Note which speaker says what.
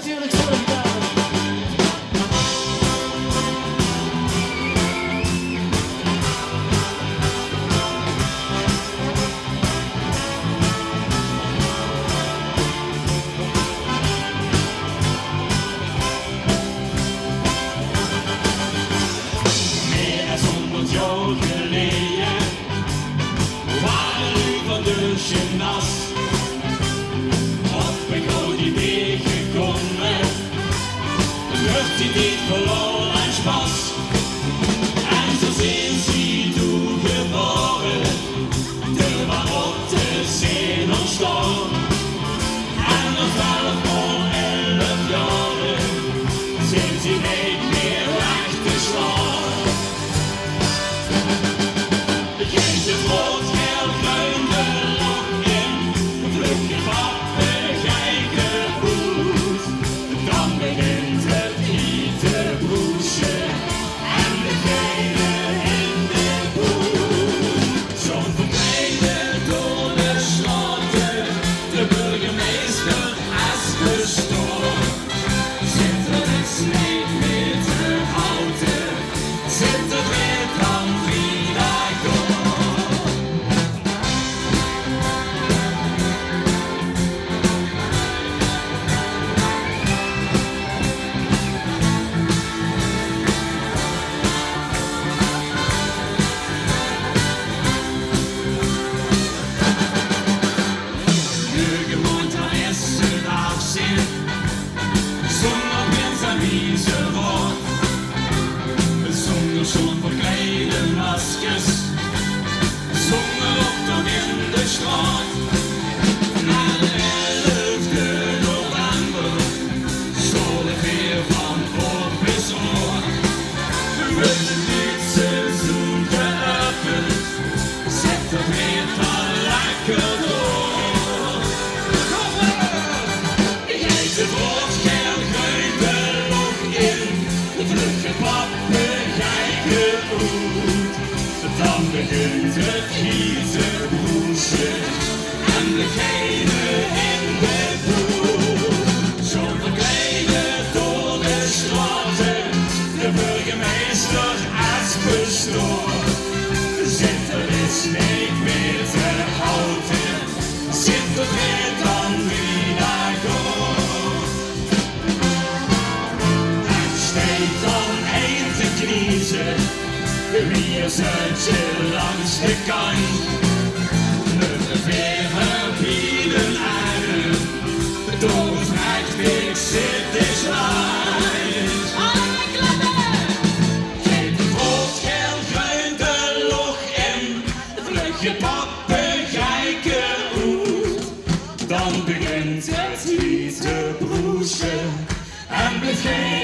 Speaker 1: natuurlijk voor de gitaar.
Speaker 2: Meer dan 100 jaar geleden waren u van de gymnast op een groot idee gekomen. Terug die niet verloren en spas. En zo zijn ze toegeboren, de waarop de zin ontstaan. En nog 12 of 11 jaren zijn ze niet meer weg te slaan. Geef het rood, geel, groen, de lok in, vlugge papegeiken voet. Dan begint het hier te broeien en degene in de boet. Zo'n verdwijnen door de sloten, de burgemeester als gestoord. Zit er niks niet meer te houden, zit er weer dan wieder door. Gewohnt am ersten Aufsehen, zonder Prinz am Wiesenwort, zonder schon verkleide Maskes, zonder op in de straat. Na de 11e november, zal ik weer van op bezorg. Met het liedsseizoen geopend, zet het weer dan lekker door. Het rood, geel, groen, de lok in, vlugge papegeiken uit. Dan begint het hier te broeien en degene in de boet. Zo verkleden door de straten, de burgemeester als bestoord. Zit er is niet meer te houden, zit er weer dan wieder door. Dan heen te kniezen, wie zit je langs de kant? Met de veerpielen aan, door het rechtweg zit de slide. Alle klappen! Geef het rood, geel, groen, de log in, vlugge papegeiken uit. Dan begint het hier te broeien en begint